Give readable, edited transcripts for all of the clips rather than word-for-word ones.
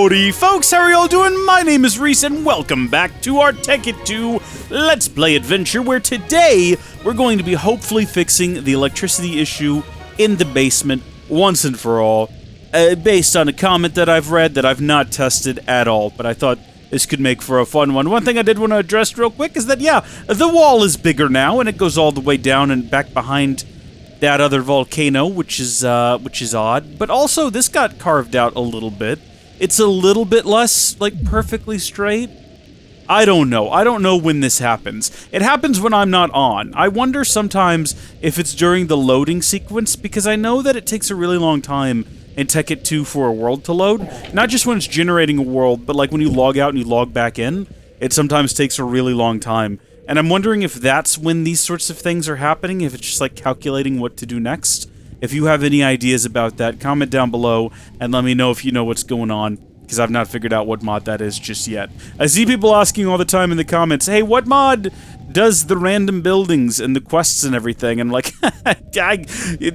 Howdy folks, how are y'all doing? My name is Rees and welcome back to our Tekkit 2 Let's Play adventure, where today we're going to be hopefully fixing the electricity issue in the basement once and for all, based on a comment that I've read that I've not tested at all, but I thought this could make for a fun one. One thing I did want to address real quick is that, yeah, the wall is bigger now, and it goes all the way down and back behind that other volcano, which is odd. But also, this got carved out a little bit. It's a little bit less, like, perfectly straight. I don't know. I don't know when this happens. It happens when I'm not on. I wonder sometimes if it's during the loading sequence, because I know that it takes a really long time in Tekkit 2 for a world to load. Not just when it's generating a world, but like when you log out and you log back in, it sometimes takes a really long time. And I'm wondering if that's when these sorts of things are happening, if it's just like calculating what to do next. If you have any ideas about that, comment down below and let me know if you know what's going on, because I've not figured out what mod that is just yet. I see people asking all the time in the comments, hey, what mod does the random buildings and the quests and everything? And I'm like,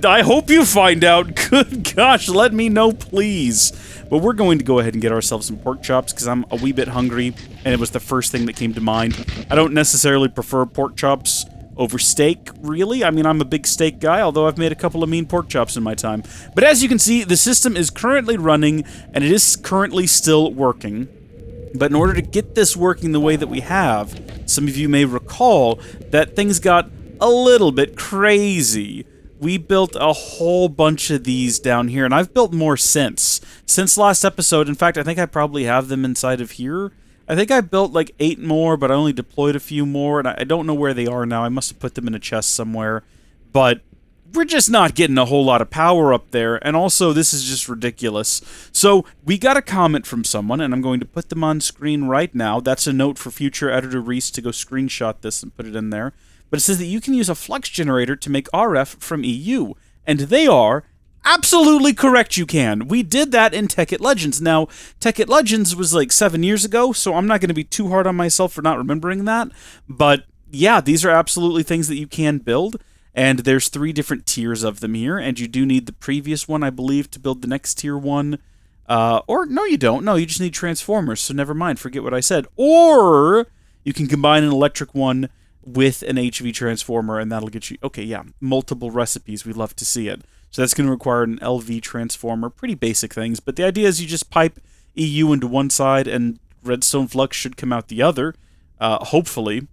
I hope you find out. Good gosh, let me know, please. But we're going to go ahead and get ourselves some pork chops, because I'm a wee bit hungry, and it was the first thing that came to mind. I don't necessarily prefer pork chops over steak, really. I mean, I'm a big steak guy, although I've made a couple of mean pork chops in my time. But as you can see, the system is currently running, and it is currently still working. But in order to get this working the way that we have, some of you may recall that things got a little bit crazy. We built a whole bunch of these down here, and I've built more since last episode. In fact, I think I probably have them inside of here. I think I built like 8 more, but I only deployed a few more, and I don't know where they are now. I must have put them in a chest somewhere. But we're just not getting a whole lot of power up there, and also this is just ridiculous. So we got a comment from someone, and I'm going to put them on screen right now. That's a note for future editor Rees to go screenshot this and put it in there. But it says that you can use a Flux Generator to make RF from EU, and they are absolutely correct. You can. We did that in Tekkit Legends. Now, Tekkit Legends was like 7 years ago, so I'm not going to be too hard on myself for not remembering that. But yeah, these are absolutely things that you can build, and there's 3 different tiers of them here, and you do need the previous one, I believe, to build the next tier one. Or, no, you don't. No, you just need transformers, so never mind. Forget what I said. Or you can combine an electric one with an HV transformer, and that'll get you, okay, yeah, multiple recipes. We love to see it. So that's going to require an LV transformer. Pretty basic things, but the idea is you just pipe EU into one side, and redstone flux should come out the other, hopefully.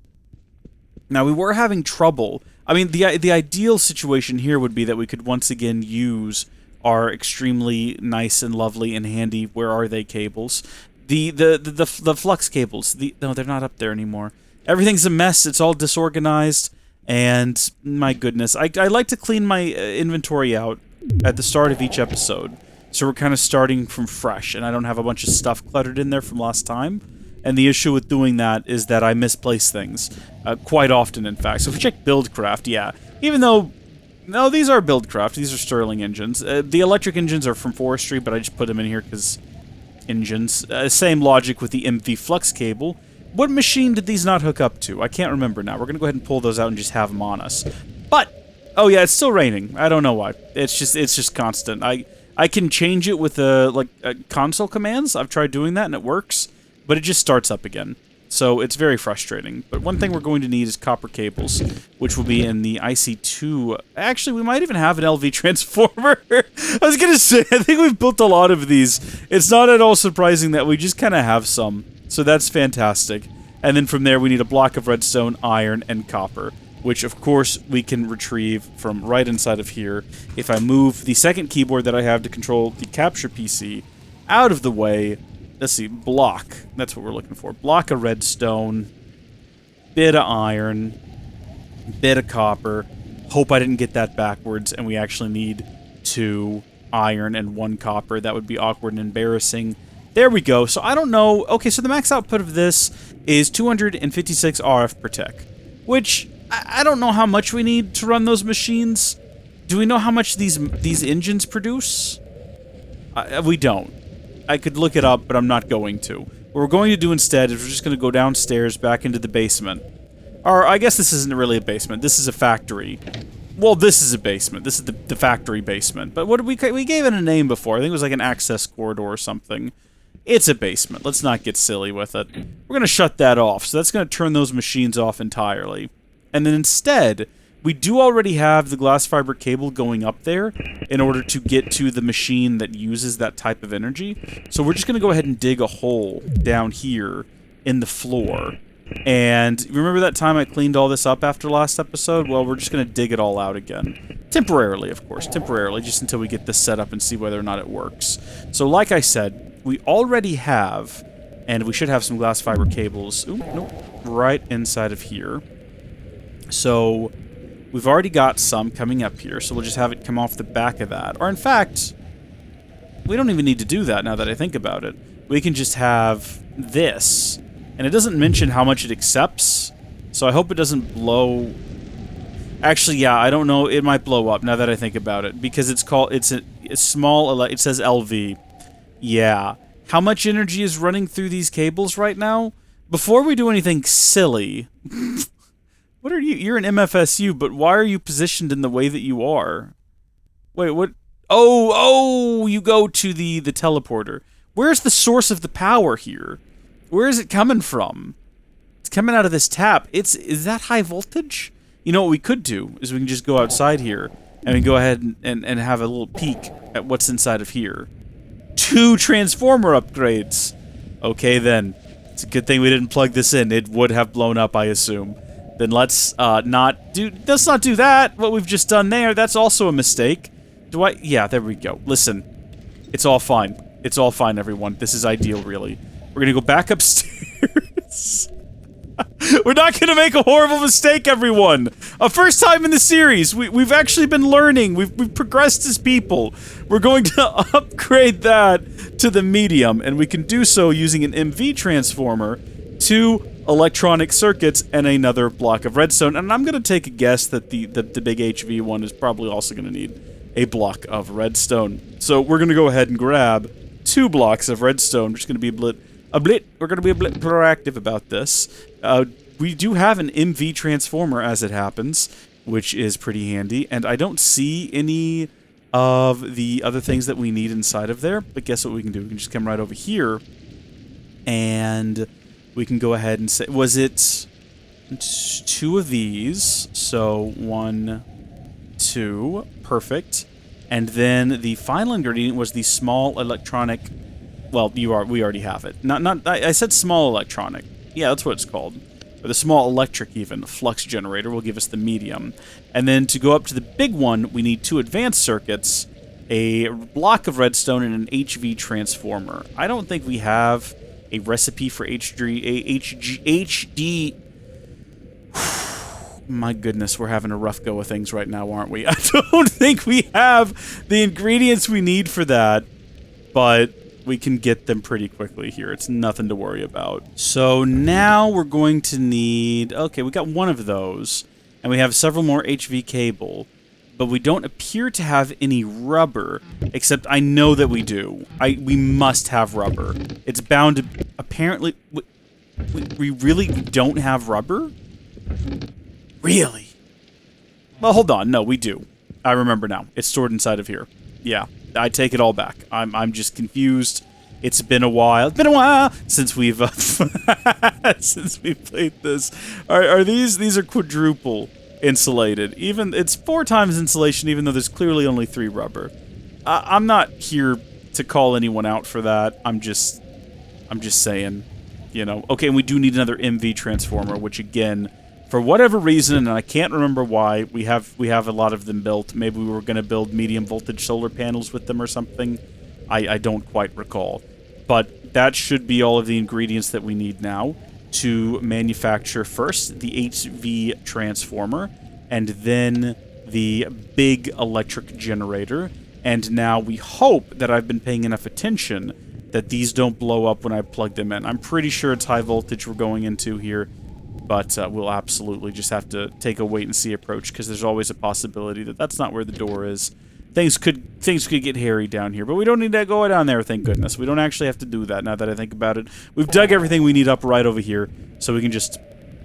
Now, we were having trouble. I mean, the ideal situation here would be that we could once again use our extremely nice and lovely and handy where are they cables. The flux cables. No, they're not up there anymore. Everything's a mess. It's all disorganized. And my goodness, I like to clean my inventory out at the start of each episode. So we're kind of starting from fresh, and I don't have a bunch of stuff cluttered in there from last time. And the issue with doing that is that I misplace things, quite often, in fact. So if we check Buildcraft, yeah, even though, no, these are Buildcraft, these are Stirling engines. The electric engines are from Forestry, but I just put them in here because engines. Same logic with the MV Flux cable. What machine did these not hook up to? I can't remember now. We're going to go ahead and pull those out and just have them on us. But, oh yeah, it's still raining. I don't know why. It's just constant. I can change it with console commands. I've tried doing that and it works, but it just starts up again. So it's very frustrating. But one thing we're going to need is copper cables, which will be in the IC2. Actually, we might even have an LV transformer. I was going to say, I think we've built a lot of these. It's not at all surprising that we just kind of have some. So that's fantastic. And then from there, we need a block of redstone, iron, and copper, which, of course, we can retrieve from right inside of here. If I move the second keyboard that I have to control the capture PC out of the way, let's see, block. That's what we're looking for. Block of redstone, bit of iron, bit of copper. Hope I didn't get that backwards, and we actually need 2 iron and 1 copper. That would be awkward and embarrassing. There we go. So I don't know. Okay, so the max output of this is 256 RF per tick, which I don't know how much we need to run those machines. Do we know how much these engines produce? We don't. I could look it up, but I'm not going to. What we're going to do instead is we're just going to go downstairs back into the basement. Or I guess this isn't really a basement. This is a factory. Well, this is a basement. This is the factory basement. But what did we gave it a name before. I think it was like an access corridor or something. It's a basement. Let's not get silly with it. We're going to shut that off. So that's going to turn those machines off entirely. And then instead, we do already have the glass fiber cable going up there in order to get to the machine that uses that type of energy. So we're just going to go ahead and dig a hole down here in the floor. And remember that time I cleaned all this up after last episode? Well, we're just going to dig it all out again. Temporarily, of course. Temporarily, just until we get this set up and see whether or not it works. So like I said, we already have, and we should have some glass fiber cables, right inside of here. So we've already got some coming up here, so we'll just have it come off the back of that. Or in fact, we don't even need to do that now that I think about it. We can just have this. And it doesn't mention how much it accepts, so I hope it doesn't blow. Actually, yeah, I don't know. It might blow up now that I think about it, because it's a small. It says LV. Yeah. How much energy is running through these cables right now? Before we do anything silly, what are you? You're an MFSU, but why are you positioned in the way that you are? Wait, what? Oh, you go to the teleporter. Where's the source of the power here? Where is it coming from? It's coming out of this tap. Is that high voltage? You know what we could do is we can just go outside here and we can go ahead and have a little peek at what's inside of here. 2 transformer upgrades. Okay then. It's a good thing we didn't plug this in. It would have blown up, I assume. Then let's not do that. What we've just done there, that's also a mistake. Yeah, there we go. Listen. It's all fine. It's all fine, everyone. This is ideal, really. We're gonna go back upstairs. We're not gonna make a horrible mistake, everyone. A first time in the series. We've actually been learning. We've progressed as people. We're going to upgrade that to the medium, and we can do so using an MV transformer, 2 electronic circuits, and another block of redstone. And I'm gonna take a guess that the big HV one is probably also gonna need a block of redstone. So we're gonna go ahead and grab 2 blocks of redstone. We're just gonna be we're going to be a bit proactive about this. We do have an MV transformer, as it happens, which is pretty handy, and I don't see any of the other things that we need inside of there, but guess what we can do? We can just come right over here, and we can go ahead and say, was it 2 of these? So 1, 2, perfect. And then the final ingredient was the small electronic. Well, we already have it. I said small electronic. Yeah, that's what it's called. Or the small electric, even. Flux Generator will give us the medium. And then to go up to the big one, we need 2 advanced circuits, a block of redstone, and an HV transformer. I don't think we have a recipe for HD. My goodness, we're having a rough go of things right now, aren't we? I don't think we have the ingredients we need for that, but we can get them pretty quickly here. It's nothing to worry about. So now we're going to need... Okay, we got 1 of those, and we have several more HV cable, but we don't appear to have any rubber, except I know that we do. We must have rubber. It's bound to... Apparently... We really don't have rubber? Really? Well, hold on. No, we do. I remember now. It's stored inside of here. Yeah. I take it all back. I'm just confused. It's been a while. It's been a while since we've since we played this. Are these are quadruple insulated? Even it's 4 times insulation, even though there's clearly only 3 rubber. I'm not here to call anyone out for that. I'm just saying, you know. Okay, and we do need another MV transformer, which again, for whatever reason, and I can't remember why, we have a lot of them built. Maybe we were going to build medium voltage solar panels with them or something. I don't quite recall. But that should be all of the ingredients that we need now to manufacture first the HV transformer, and then the big electric generator. And now we hope that I've been paying enough attention that these don't blow up when I plug them in. I'm pretty sure it's high voltage we're going into here. But we'll absolutely just have to take a wait-and-see approach, because there's always a possibility that that's not where the door is. Things could get hairy down here, but we don't need to go down there, thank goodness. We don't actually have to do that, now that I think about it. We've dug everything we need up right over here, so we can just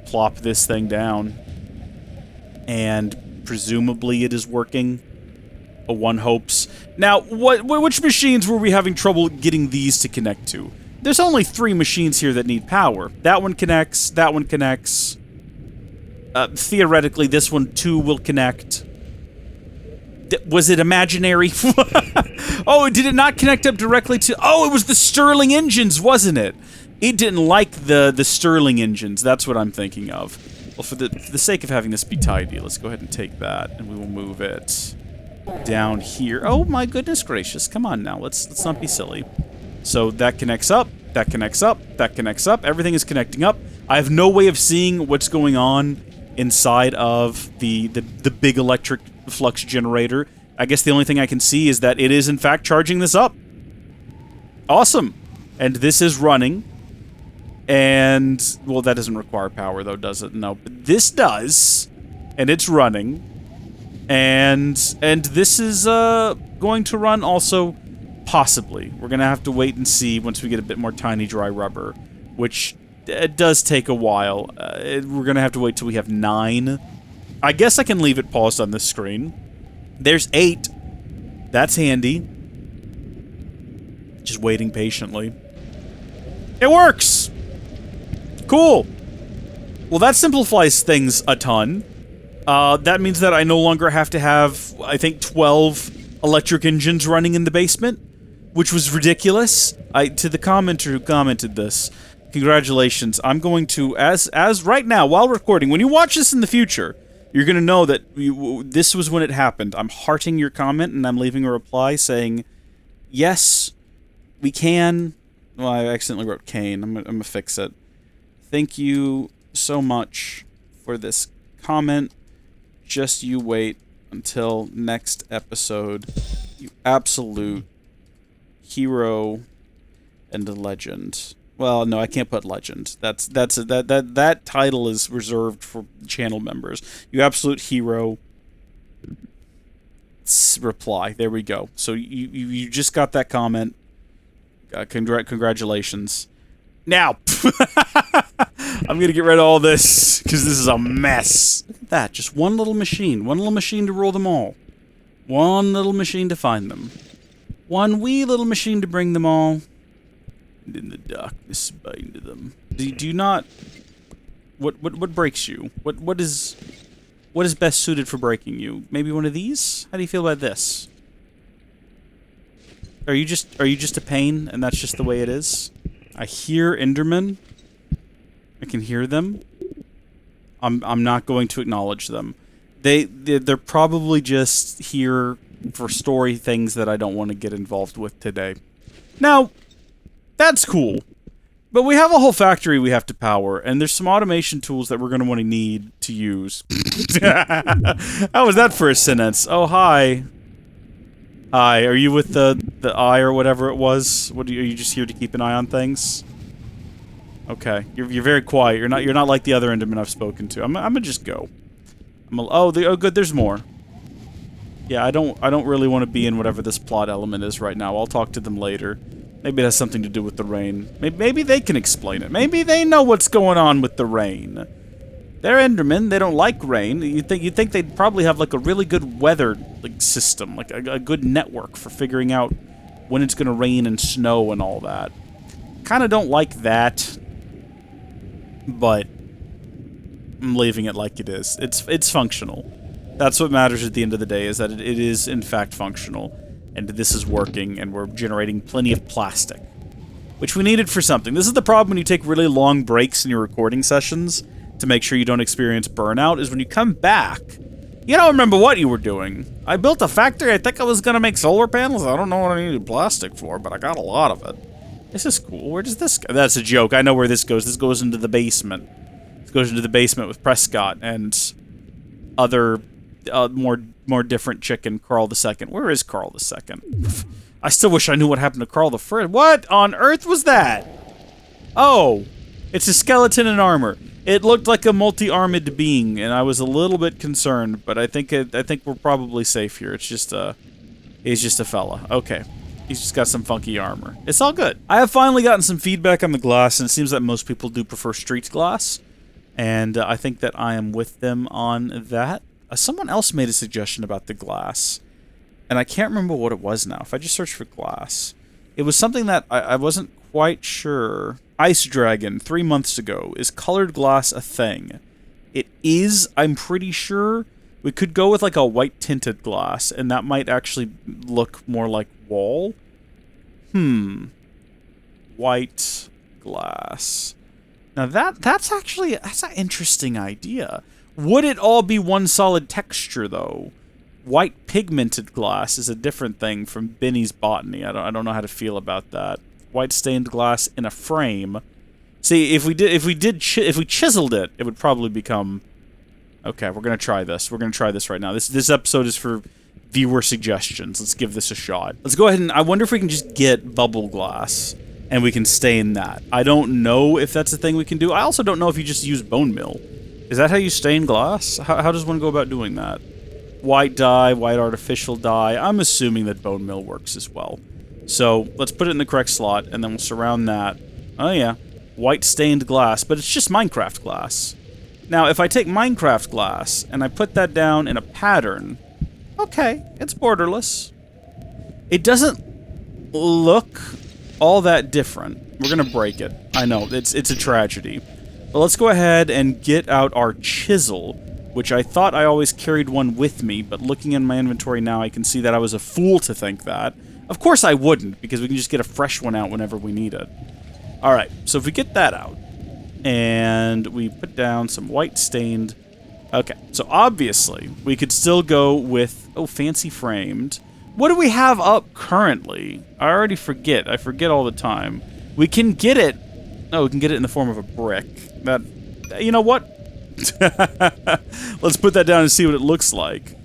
plop this thing down. And presumably it is working. One hopes. Now, which machines were we having trouble getting these to connect to? there's only 3 machines here that need power. That one connects, that one connects. Theoretically, this one too will connect. Was it imaginary? Oh, did it not connect up directly to... Oh, it was the Stirling engines, wasn't it? It didn't like the Stirling engines. That's what I'm thinking of. Well, for the sake of having this be tidy, let's go ahead and take that, and we will move it down here. Oh my goodness gracious! Come on now, let's not be silly. So that connects up, that connects up, that connects up. Everything is connecting up. I have no way of seeing what's going on inside of the big electric flux generator. I guess the only thing I can see is that it is in fact charging this up. Awesome, and this is running. And, well, that doesn't require power, though, does it? No, but this does, and it's running, and this is going to run also, possibly. We're going to have to wait and see once we get a bit more tiny dry rubber, which it does take a while. We're going to have to wait till we have 9. I guess I can leave it paused on this screen. There's 8. That's handy. Just waiting patiently. It works! Cool. Well, that simplifies things a ton. That means that I no longer have to have, I think, 12 electric engines running in the basement, which was ridiculous. To the commenter who commented this, congratulations. I'm going to, as right now, while recording, when you watch this in the future, you're going to know that this was when it happened. I'm hearting your comment, and I'm leaving a reply saying, yes, we can. Well, I accidentally wrote Kane. I'm going to fix it. Thank you so much for this comment. Just you wait until next episode. You absolute hero and a legend. Well, no, I can't put legend. That title is reserved for channel members. You absolute hero. Reply. There we go. So you just got that comment. Congratulations. Now, I'm going to get rid of all this, because this is a mess. Look at that, just one little machine to rule them all. One little machine to find them. One wee little machine to bring them all. And in the darkness bind them. Do you not... What breaks you? What is best suited for breaking you? Maybe one of these? How do you feel about this? Are you just a pain, and that's just the way it is? I hear Endermen. I can hear them. I'm not going to acknowledge them. They're probably just here for story things that I don't want to get involved with today. Now, that's cool. But we have a whole factory we have to power, and there's some automation tools that we're going to want to need to use. How was that for a sentence? Oh, hi. Hi, are you with the eye or whatever it was? Are you just here to keep an eye on things? Okay, you're very quiet. You're not like the other Endermen I've spoken to. I'm gonna just go. Oh, good. There's more. Yeah, I don't really want to be in whatever this plot element is right now. I'll talk to them later. Maybe it has something to do with the rain. Maybe they can explain it. Maybe they know what's going on with the rain. They're Endermen. They don't like rain. You'd think they'd probably have like a really good weather system, like a good network for figuring out when it's going to rain and snow and all that. Kind of don't like that, but I'm leaving it like it is. It's functional. That's what matters at the end of the day, is that it is in fact functional, and this is working, and we're generating plenty of plastic, which we needed for something. This is the problem when you take really long breaks in your recording sessions to make sure you don't experience burnout, is when you come back, you don't remember what you were doing. I built a factory, I think I was gonna make solar panels, I don't know what I needed plastic for, but I got a lot of it. This is cool. Where does this go? That's a joke. I know where this goes. This goes into the basement. This goes into the basement with Prescott and other, more different chicken, Carl II. Where is Carl II? I still wish I knew what happened to Carl the First. What on earth was that? Oh, it's a skeleton in armor. It looked like a multi-armed being, and I was a little bit concerned, but I think we're probably safe here. It's just he's just a fella. Okay. He's just got some funky armor. It's all good. I have finally gotten some feedback on the glass, and it seems that most people do prefer street glass, and I think that I am with them on that. Someone else made a suggestion about the glass, and I can't remember what it was now. If I just search for glass, it was something that I wasn't quite sure. Ice Dragon, 3 months ago. Is colored glass a thing? It is, I'm pretty sure. We could go with like a white tinted glass, and that might actually look more like wall. White glass. Now that's an interesting idea. Would it all be one solid texture, though? White pigmented glass is a different thing from Benny's Botany. I don't know how to feel about that. White stained glass in a frame. See, if we chiseled it, it would probably become. Okay, we're gonna try this. We're gonna try this right now. This episode is for viewer suggestions. Let's give this a shot. Let's go ahead and I wonder if we can just get bubble glass and we can stain that. I don't know if that's a thing we can do. I also don't know if you just use bone meal. Is that how you stain glass? How does one go about doing that? White dye, white artificial dye. I'm assuming that bone meal works as well. So let's put it in the correct slot, and then we'll surround that. Oh yeah, white stained glass, but it's just Minecraft glass. Now, if I take Minecraft glass and I put that down in a pattern, okay, it's borderless. It doesn't look all that different. We're gonna break it. I know, it's a tragedy. But let's go ahead and get out our chisel, which I thought I always carried one with me, but looking in my inventory now, I can see that I was a fool to think that. Of course I wouldn't, because we can just get a fresh one out whenever we need it. Alright, so if we get that out, and we put down some white stained. Okay, so obviously we could still go with, oh, fancy framed. What do we have up currently? I already forget. I forget all the time. We can get it. Oh, we can get it in the form of a brick. That, you know what? Let's put that down and see what it looks like.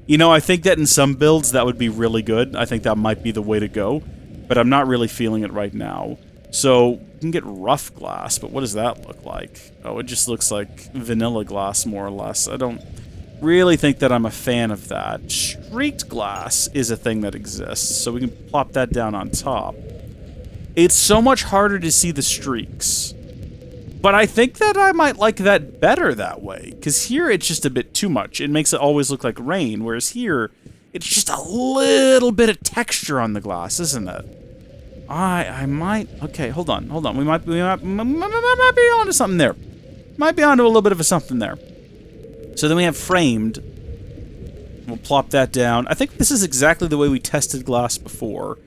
You know, I think that in some builds that would be really good. I think that might be the way to go, but I'm not really feeling it right now. So, we can get rough glass, but what does that look like? Oh, it just looks like vanilla glass, more or less. I don't really think that I'm a fan of that. Streaked glass is a thing that exists, so we can plop that down on top. It's so much harder to see the streaks. But I think that I might like that better that way, because here it's just a bit too much. It makes it always look like rain, whereas here, it's just a little bit of texture on the glass, isn't it? I might... Okay, hold on. We might be onto something there. Might be onto a little bit of a something there. So then we have framed. We'll plop that down. I think this is exactly the way we tested glass before.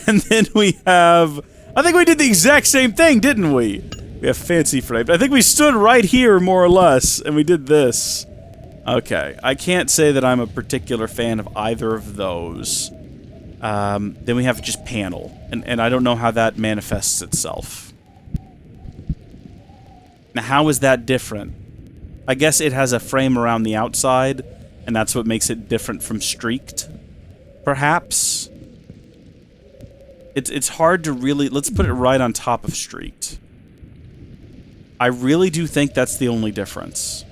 And then we have... I think we did the exact same thing, didn't we? We have fancy framed. I think we stood right here, more or less, and we did this. Okay, I can't say that I'm a particular fan of either of those. Then we have just panel, and I don't know how that manifests itself. Now, how is that different? I guess it has a frame around the outside, and that's what makes it different from streaked, perhaps? It's hard to really... Let's put it right on top of streaked. I really do think that's the only difference.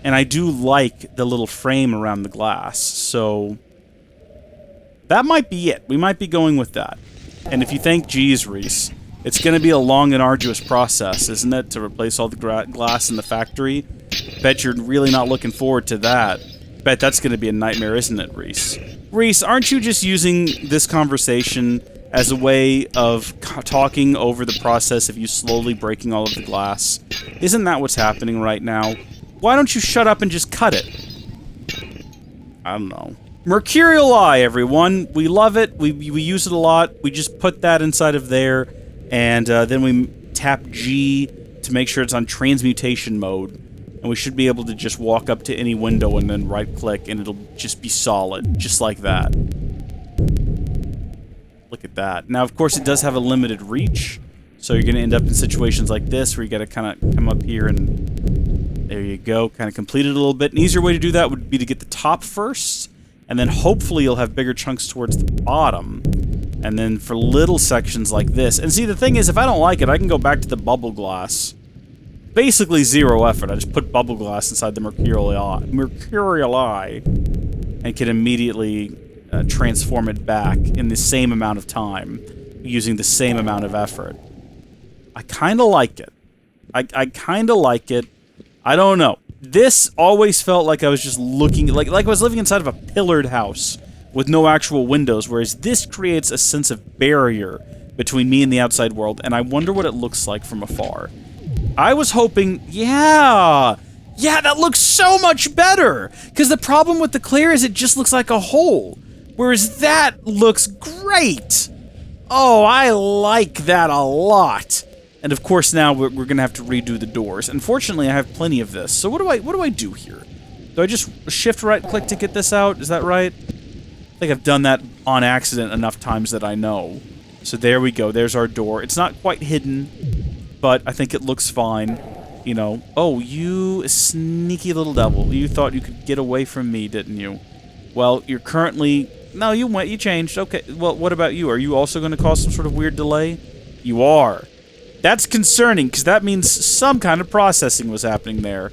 And I do like the little frame around the glass, so... That might be it. We might be going with that. And if you think, geez, Rees, it's going to be a long and arduous process, isn't it, to replace all the glass in the factory? Bet you're really not looking forward to that. Bet that's going to be a nightmare, isn't it, Rees? Rees, aren't you just using this conversation as a way of talking over the process of you slowly breaking all of the glass? Isn't that what's happening right now? Why don't you shut up and just cut it? I don't know. Mercurial Eye, everyone. We love it. We use it a lot. We just put that inside of there, and then we tap G to make sure it's on transmutation mode. And we should be able to just walk up to any window and then right-click, and it'll just be solid, just like that. Look at that. Now, of course, it does have a limited reach, so you're going to end up in situations like this where you got to kind of come up here and there you go, kind of complete it a little bit. An easier way to do that would be to get the top first, and then hopefully you'll have bigger chunks towards the bottom. And then for little sections like this. And see, the thing is, if I don't like it, I can go back to the bubble glass. Basically zero effort. I just put bubble glass inside the Mercurial Eye and can immediately transform it back in the same amount of time using the same amount of effort. I kind of like it. I kind of like it. I don't know. This always felt like I was just looking, like I was living inside of a pillared house with no actual windows, whereas this creates a sense of barrier between me and the outside world, and I wonder what it looks like from afar. I was hoping, yeah, that looks so much better, because the problem with the clear is it just looks like a hole, whereas that looks great. Oh, I like that a lot. And of course now we're gonna have to redo the doors. Unfortunately, I have plenty of this. So what do I do here? Do I just shift right click to get this out? Is that right? I think I've done that on accident enough times that I know. So there we go. There's our door. It's not quite hidden, but I think it looks fine. You know. Oh, you sneaky little devil. You thought you could get away from me, didn't you? Well, you're currently... No, you changed. Okay. Well, what about you? Are you also going to cause some sort of weird delay? You are. That's concerning, because that means some kind of processing was happening there.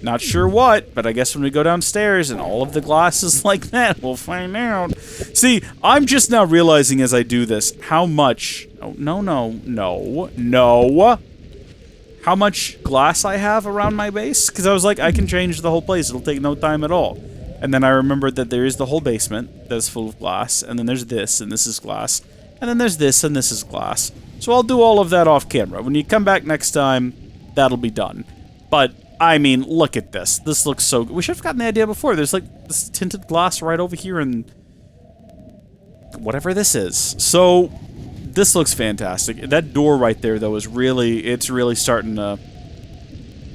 Not sure what, but I guess when we go downstairs and all of the glass is like that, we'll find out. See, I'm just now realizing as I do this how much... Oh, no. How much glass I have around my base? Because I was like, I can change the whole place. It'll take no time at all. And then I remembered that there is the whole basement that's full of glass, and then there's this, and this is glass, and then there's this, and this is glass. So I'll do all of that off camera. When you come back next time, that'll be done. But, I mean, look at this. This looks so good. We should have gotten the idea before. There's, like, this tinted glass right over here, and whatever this is. So, this looks fantastic. That door right there, though, is really, it's really starting to,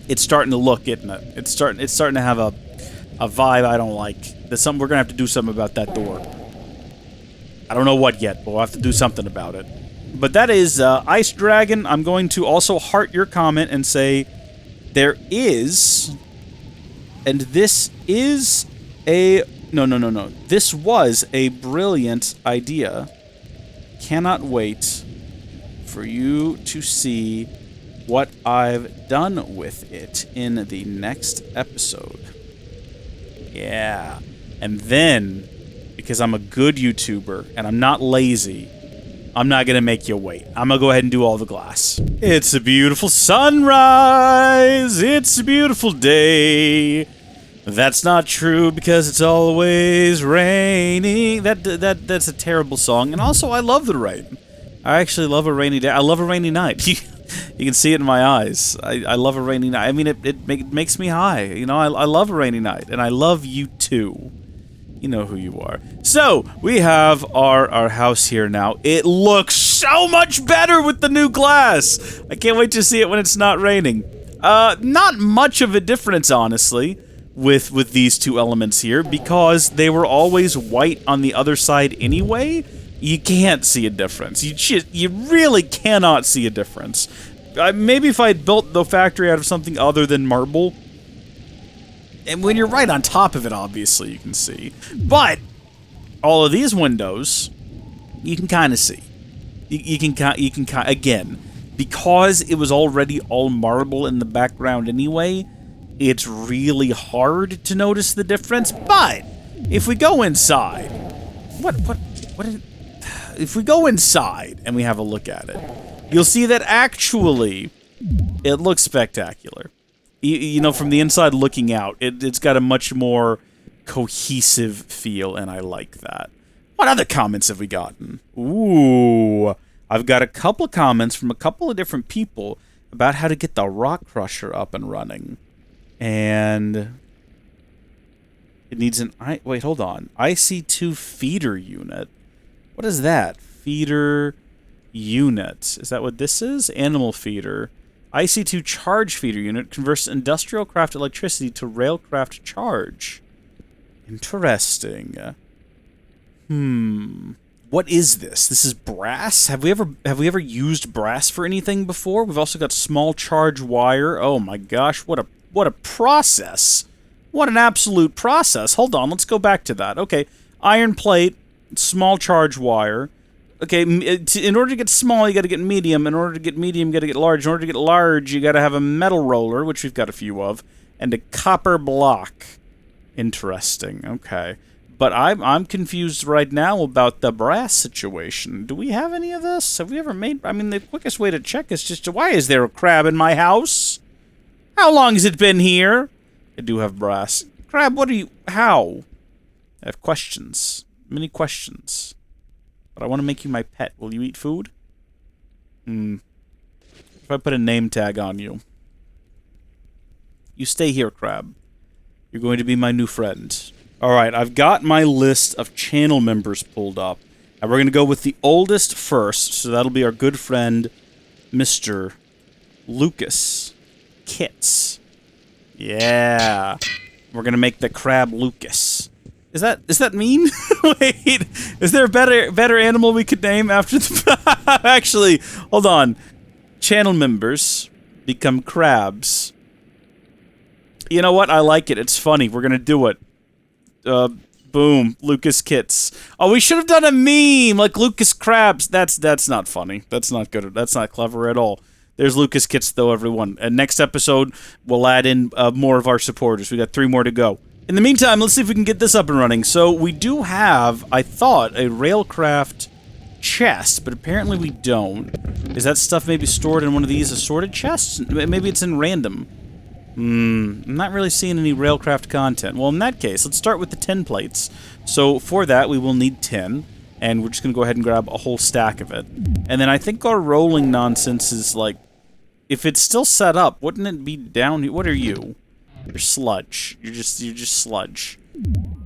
look, isn't it? It's starting to have a vibe I don't like. There's something, we're gonna have to do something about that door. I don't know what yet, but we'll have to do something about it. But that is Ice Dragon. I'm going to also heart your comment and say there is, and this is a, no. This was a brilliant idea. Cannot wait for you to see what I've done with it in the next episode. Yeah. And then, because I'm a good YouTuber and I'm not lazy, I'm not going to make you wait. I'm going to go ahead and do all the glass. It's a beautiful sunrise. It's a beautiful day. That's not true because it's always raining. That's a terrible song. And also, I love the rain. I actually love a rainy day. I love a rainy night. You can see it in my eyes. I love a rainy night. I mean, it makes me high. You know, I love a rainy night. And I love you too. You know who you are. So, we have our house here now. It looks so much better with the new glass. I can't wait to see it when it's not raining. Not much of a difference, honestly, with these two elements here, because they were always white on the other side anyway. You can't see a difference. You really cannot see a difference. Maybe if I had built the factory out of something other than marble, and when you're right on top of it, obviously, you can see. But all of these windows, you can kind of see. You can again, because it was already all marble in the background anyway, it's really hard to notice the difference. But if we go inside, if we go inside and we have a look at it, you'll see that actually it looks spectacular. You know, from the inside looking out, it's got a much more cohesive feel, and I like that. What other comments have we gotten? Ooh, I've got a couple of comments from a couple of different people about how to get the rock crusher up and running. And it needs an... Wait, hold on. IC2 feeder unit. What is that? Feeder unit. Is that what this is? Animal feeder. IC2 charge feeder unit converts industrial craft electricity to railcraft charge. Interesting. What is this? This is brass? Have we ever used brass for anything before? We've also got small charge wire. Oh my gosh, what a process. What an absolute process. Hold on, let's go back to that. Okay, iron plate, small charge wire. Okay, in order to get small, you got to get medium. In order to get medium, you got to get large. In order to get large, you got to have a metal roller, which we've got a few of, and a copper block. Interesting. Okay, but I'm confused right now about the brass situation. Do we have any of this? Have we ever made? I mean, the quickest way to check is just why is there a crab in my house? How long has it been here? I do have brass. Crab, what are you? How? I have questions. Many questions. But I want to make you my pet. Will you eat food? If I put a name tag on you. You stay here, Crab. You're going to be my new friend. Alright, I've got my list of channel members pulled up. And we're going to go with the oldest first, so that'll be our good friend, Mr. Lucas Kits. Yeah. We're going to make the Crab Lucas. Is that mean? Wait, is there a better animal we could name after the... Actually, hold on. Channel members become crabs. You know what? I like it. It's funny. We're going to do it. Boom. Lucas Kits. Oh, we should have done a meme like Lucas Krabs. That's not funny. That's not good. That's not clever at all. There's Lucas Kits, though, everyone. And next episode, we'll add in more of our supporters. We got 3 more to go. In the meantime, let's see if we can get this up and running. So we do have, I thought, a Railcraft chest, but apparently we don't. Is that stuff maybe stored in one of these assorted chests? Maybe it's in random. I'm not really seeing any Railcraft content. Well, in that case, let's start with the tin plates. So for that, we will need tin, and we're just going to go ahead and grab a whole stack of it. And then I think our rolling nonsense is like, if it's still set up, wouldn't it be down here? What are you? You're sludge. You're just sludge.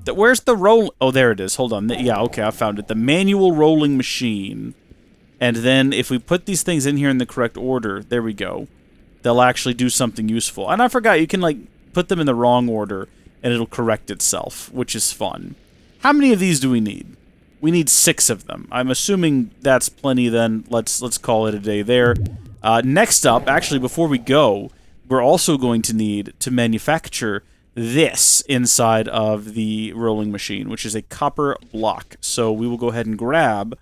Where's the roll? Oh, there it is. Hold on. Yeah, okay, I found it. The manual rolling machine. And then if we put these things in here in the correct order, there we go. They'll actually do something useful. And I forgot, you can, like, put them in the wrong order, and it'll correct itself, which is fun. How many of these do we need? We need 6 of them. I'm assuming that's plenty then. Let's call it a day there. Next up, actually, before we go, we're also going to need to manufacture this inside of the rolling machine, which is a copper block. So we will go ahead and grab...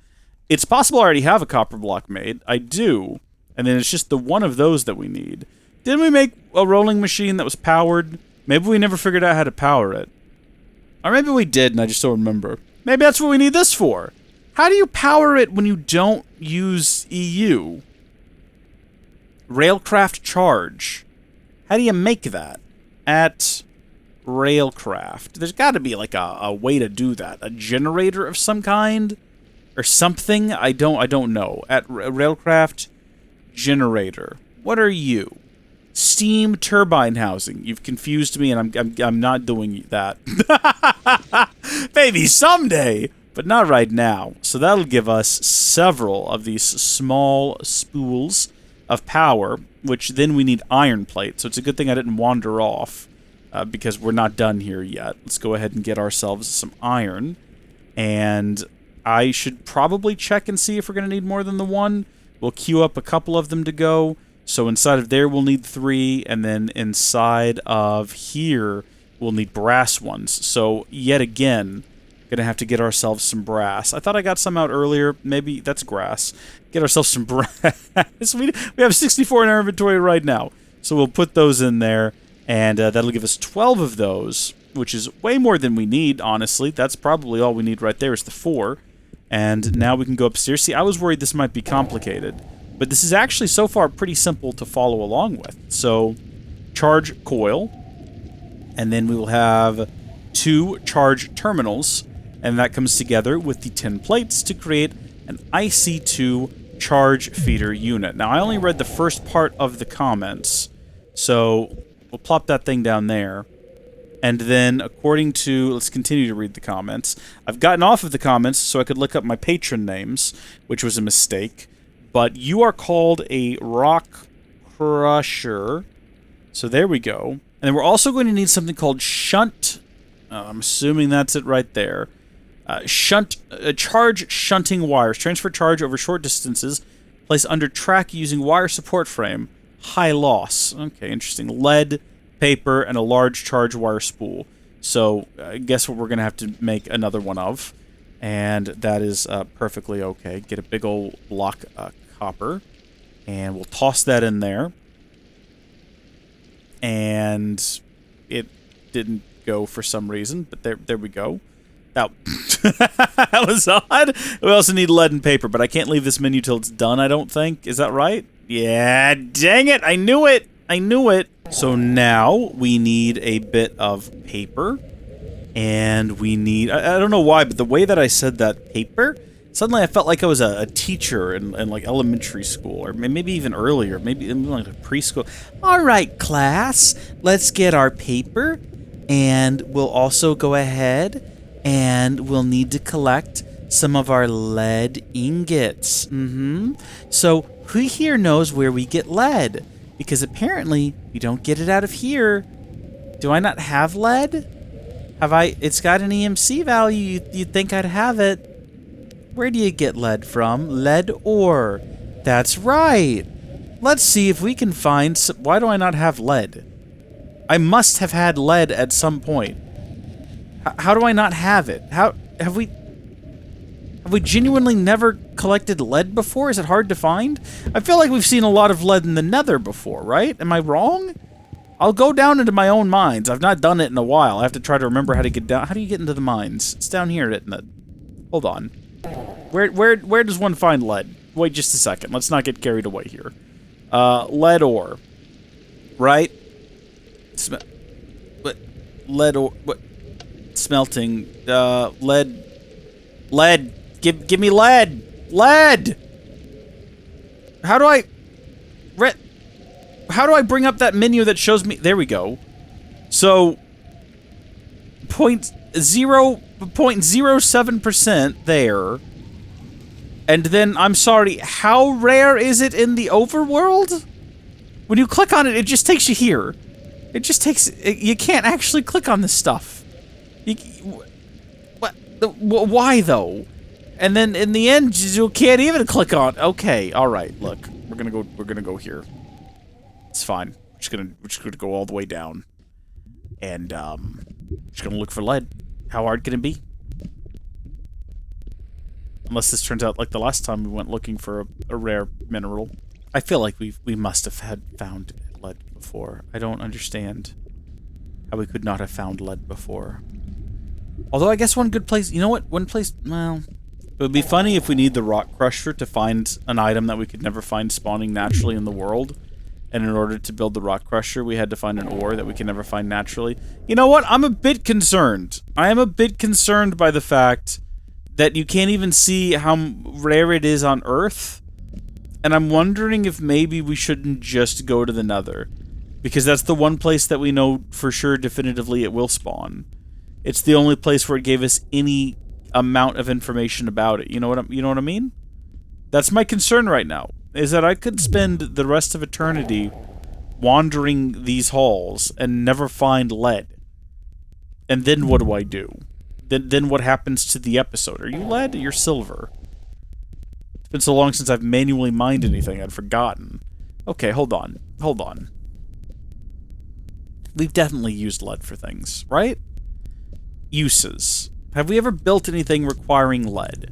It's possible I already have a copper block made. I do. And then it's just the one of those that we need. Didn't we make a rolling machine that was powered? Maybe we never figured out how to power it. Or maybe we did and I just don't remember. Maybe that's what we need this for. How do you power it when you don't use EU? Railcraft charge. How do you make that? At Railcraft. There's got to be like a way to do that. A generator of some kind? Or something? I don't know. At Railcraft generator. What are you? Steam turbine housing. You've confused me and I'm not doing that. Maybe someday, but not right now. So that'll give us several of these small spools of power, which then we need iron plate. So it's a good thing I didn't wander off, because we're not done here yet. Let's go ahead and get ourselves some iron. And I should probably check and see if we're going to need more than the one. We'll queue up a couple of them to go. So inside of there, we'll need 3. And then inside of here, we'll need brass ones. So yet again, gonna have to get ourselves some brass. I thought I got some out earlier. Maybe that's grass. Get ourselves some brass. We have 64 in our inventory right now. So we'll put those in there. And that'll give us 12 of those, which is way more than we need, honestly. That's probably all we need right there is the 4. And now we can go upstairs. See, I was worried this might be complicated. But this is actually, so far, pretty simple to follow along with. So, charge coil. And then we will have 2 charge terminals. And that comes together with the 10 plates to create an IC2 charge feeder unit. Now, I only read the first part of the comments. So, we'll plop that thing down there. And then, according to... Let's continue to read the comments. I've gotten off of the comments so I could look up my patron names, which was a mistake. But you are called a rock crusher. So there we go. And then we're also going to need something called shunt. I'm assuming that's it right there. Charge shunting wires. Transfer charge over short distances. Place under track using wire support frame. High loss. Okay, interesting. Lead, paper, and a large charge wire spool. So, I guess what we're going to have to make another one of. And that is perfectly okay. Get a big old block of copper. And we'll toss that in there. And it didn't go for some reason, but there we go. Now, that was odd. We also need lead and paper, but I can't leave this menu till it's done, I don't think. Is that right? Yeah, dang it! I knew it! I knew it! So now we need a bit of paper. And we need... I don't know why, but the way that I said that paper, suddenly I felt like I was a teacher in like elementary school, or maybe even earlier, maybe in like preschool. All right, class, let's get our paper, and we'll also go ahead and we'll need to collect some of our lead ingots. So who here knows where we get lead? Because apparently we don't get it out of here. Do I not have lead? Have I? It's got an EMC value. You'd think I'd have it. Where do you get lead from? Lead ore. That's right. Let's see if we can find some... Why do I not have lead? I must have had lead at some point. How do I not have it? How have we genuinely never collected lead before? Is it hard to find? I feel like we've seen a lot of lead in the Nether before, right? Am I wrong? I'll go down into my own mines. I've not done it in a while. I have to try to remember how to get down. How do you get into the mines? It's down here, isn't it? Hold on. Where does one find lead? Wait just a second. Let's not get carried away here. Lead ore. Right? Lead ore. What? Smelting. Lead. Lead. Give me lead. Lead! How do I... How do I bring up that menu that shows me... There we go. So... 0.07% there. And then, I'm sorry, how rare is it in the overworld? When you click on it, it just takes you here. It just takes... You can't actually click on this stuff. Why, though? And then, in the end, you can't even click on... Okay, alright, look. We're gonna go here. It's fine. We're just gonna go all the way down. And, just gonna look for lead. How hard can it be? Unless this turns out like the last time we went looking for a rare mineral. I feel like we must have found lead before. I don't understand how we could not have found lead before. Although I guess one good place... You know what? One place... Well... It would be funny if we need the rock crusher to find an item that we could never find spawning naturally in the world. And in order to build the rock crusher, we had to find an ore that we can never find naturally. You know what? I'm a bit concerned. I am a bit concerned by the fact that you can't even see how rare it is on Earth. And I'm wondering if maybe we shouldn't just go to the Nether. Because that's the one place that we know for sure definitively it will spawn. It's the only place where it gave us any amount of information about it. You know what I mean? That's my concern right now. Is that I could spend the rest of eternity wandering these halls and never find lead. And then what do I do? Then what happens to the episode? Are you lead? You're silver. It's been so long since I've manually mined anything, I'd forgotten. Okay, hold on. Hold on. We've definitely used lead for things, right? Uses. Have we ever built anything requiring lead?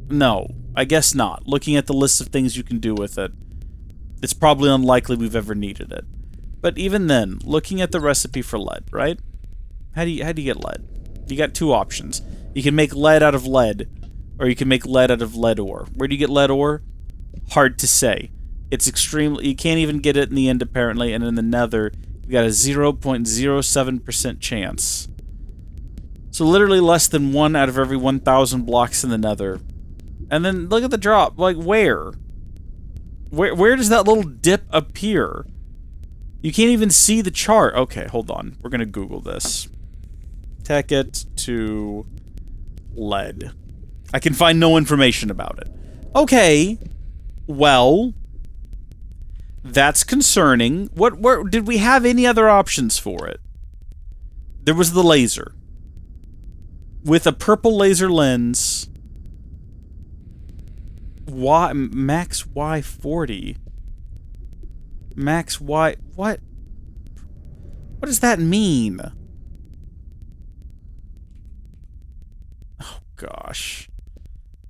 No. I guess not. Looking at the list of things you can do with it, it's probably unlikely we've ever needed it. But even then, looking at the recipe for lead, right? How do you get lead? You got two options. You can make lead out of lead, or you can make lead out of lead ore. Where do you get lead ore? Hard to say. It's extremely... You can't even get it in the end, apparently, and in the Nether, you got a 0.07% chance. So literally less than 1 out of every 1,000 blocks in the Nether. And then look at the drop. Like, where? Where does that little dip appear? You can't even see the chart. Okay, hold on. We're gonna Google this. Tekkit to lead. I can find no information about it. Okay. Well, that's concerning. What did we have any other options for it? There was the laser. With a purple laser lens... Max Y40. Max Y... What? What does that mean? Oh, gosh.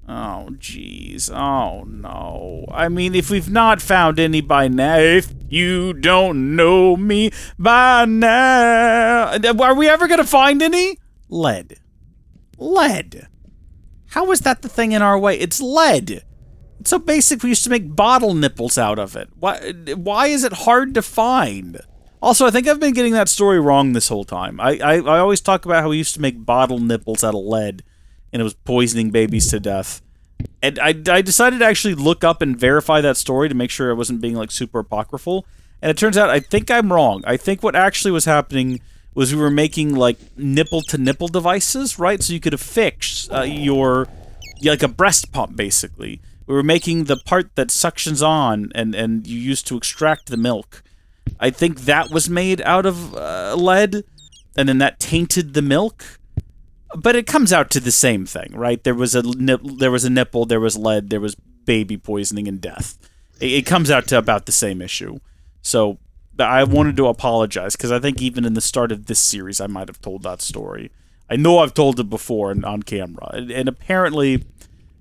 Oh, jeez. Oh, no. I mean, if we've not found any by now... If you don't know me by now... Are we ever gonna find any? Lead. Lead. How is that the thing in our way? It's lead. It's so basic we used to make bottle nipples out of it. Why is it hard to find? Also, I think I've been getting that story wrong this whole time. I always talk about how we used to make bottle nipples out of lead, and it was poisoning babies to death. And I decided to actually look up and verify that story to make sure I wasn't being, like, super apocryphal. And it turns out I think I'm wrong. I think what actually was happening was we were making, like, nipple-to-nipple devices, right? So you could affix like a breast pump, basically. We were making the part that suctions on and you use to extract the milk. I think that was made out of lead, and then that tainted the milk. But it comes out to the same thing, right? There was a nipple, there was lead, there was baby poisoning and death. It comes out to about the same issue. So I wanted to apologize, because I think even in the start of this series, I might have told that story. I know I've told it before on camera, and apparently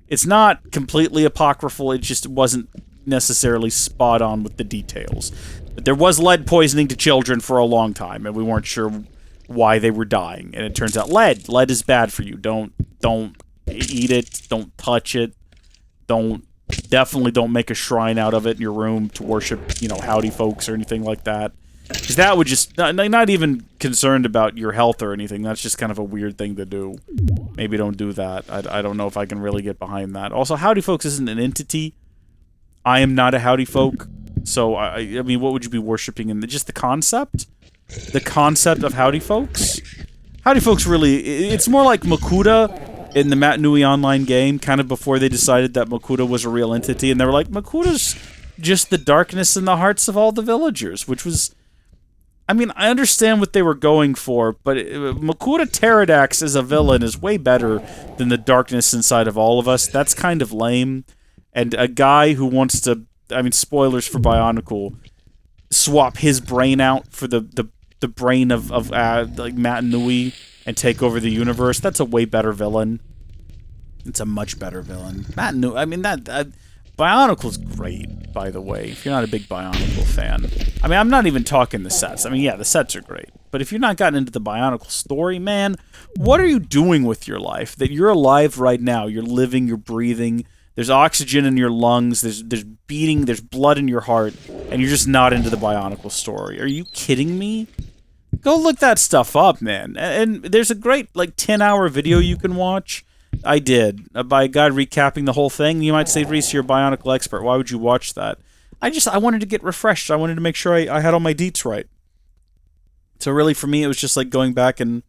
it's not completely apocryphal, it just wasn't necessarily spot on with the details. But there was lead poisoning to children for a long time, and we weren't sure why they were dying. And it turns out lead is bad for you. Don't eat it, don't touch it, definitely don't make a shrine out of it in your room to worship, Howdy Folks or anything like that. Because that would just, not even concerned about your health or anything, that's just kind of a weird thing to do. Maybe don't do that. I don't know if I can really get behind that. Also, Howdy Folks isn't an entity. I am not a Howdy Folk. So, I mean, what would you be worshipping in just the concept? The concept of Howdy Folks? Howdy Folks really, it's more like Makuta in the Matt Nui online game, kind of before they decided that Makuta was a real entity, and they were like, Makuta's just the darkness in the hearts of all the villagers, which was, I mean, I understand what they were going for, but Makuta Pterodax as a villain is way better than the darkness inside of all of us. That's kind of lame. And a guy who wants to, I mean, spoilers for Bionicle, swap his brain out for the brain of like Matt Nui and take over the universe, that's a way better villain. It's a much better villain. Matt Nui, I mean, Bionicle's great, by the way, if you're not a big Bionicle fan. I mean, I'm not even talking the sets. I mean, yeah, the sets are great. But if you've not gotten into the Bionicle story, man, what are you doing with your life? That you're alive right now, you're living, you're breathing, there's oxygen in your lungs, there's beating, there's blood in your heart, and you're just not into the Bionicle story. Are you kidding me? Go look that stuff up, man. And there's a great, like, 10-hour video you can watch. I did, by a guy recapping the whole thing. You might say, Reese, you're a Bionicle expert. Why would you watch that? I wanted to get refreshed. I wanted to make sure I had all my deets right. So really, for me, it was just like going back and...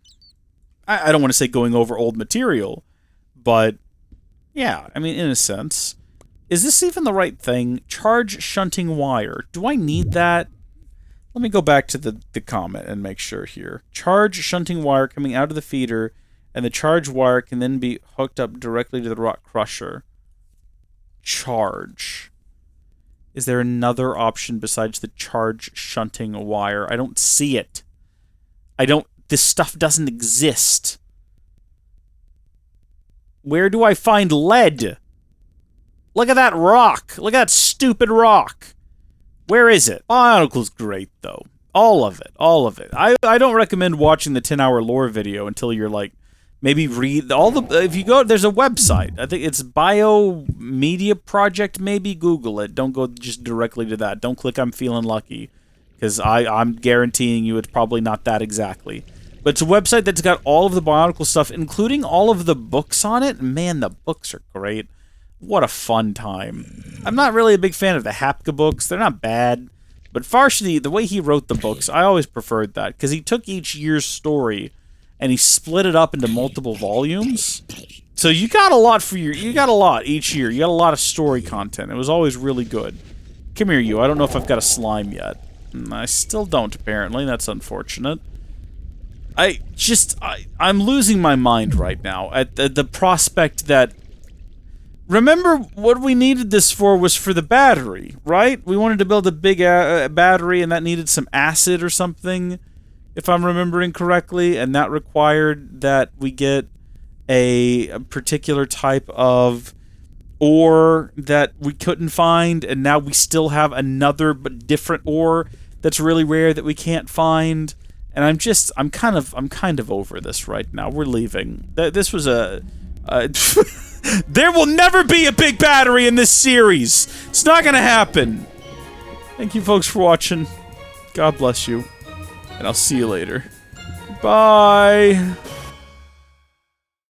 I don't want to say going over old material, but... yeah, I mean, in a sense. Is this even the right thing? Charge shunting wire. Do I need that? Let me go back to the comment and make sure here. Charge shunting wire coming out of the feeder, and the charge wire can then be hooked up directly to the rock crusher. Charge. Is there another option besides the charge shunting wire? I don't see it. This stuff doesn't exist. Where do I find lead? Look at that rock. Look at that stupid rock. Where is it? Bionicle's great, though. All of it. All of it. I don't recommend watching the 10-hour lore video until you're, like, maybe read all the... if you go... there's a website. I think it's Biomedia Project, maybe. Google it. Don't go just directly to that. Don't click I'm feeling lucky. Because I'm guaranteeing you it's probably not that exactly. But it's a website that's got all of the Bionicle stuff, including all of the books on it. Man, the books are great. What a fun time. I'm not really a big fan of the Hapka books. They're not bad. But Farshidi, the way he wrote the books, I always preferred that. Because he took each year's story and he split it up into multiple volumes. So you got a lot you got a lot each year. You got a lot of story content. It was always really good. Come here, you. I don't know if I've got a slime yet. I still don't, apparently. That's unfortunate. I'm losing my mind right now at the prospect that... remember, what we needed this for was for the battery, right? We wanted to build a big battery, and that needed some acid or something, if I'm remembering correctly, and that required that we get a particular type of ore that we couldn't find, and now we still have another but different ore that's really rare that we can't find. And I'm kind of over this right now. We're leaving. This was a there will never be a big battery in this series. It's not gonna happen. Thank you folks for watching. God bless you. and I'll see you later. Bye.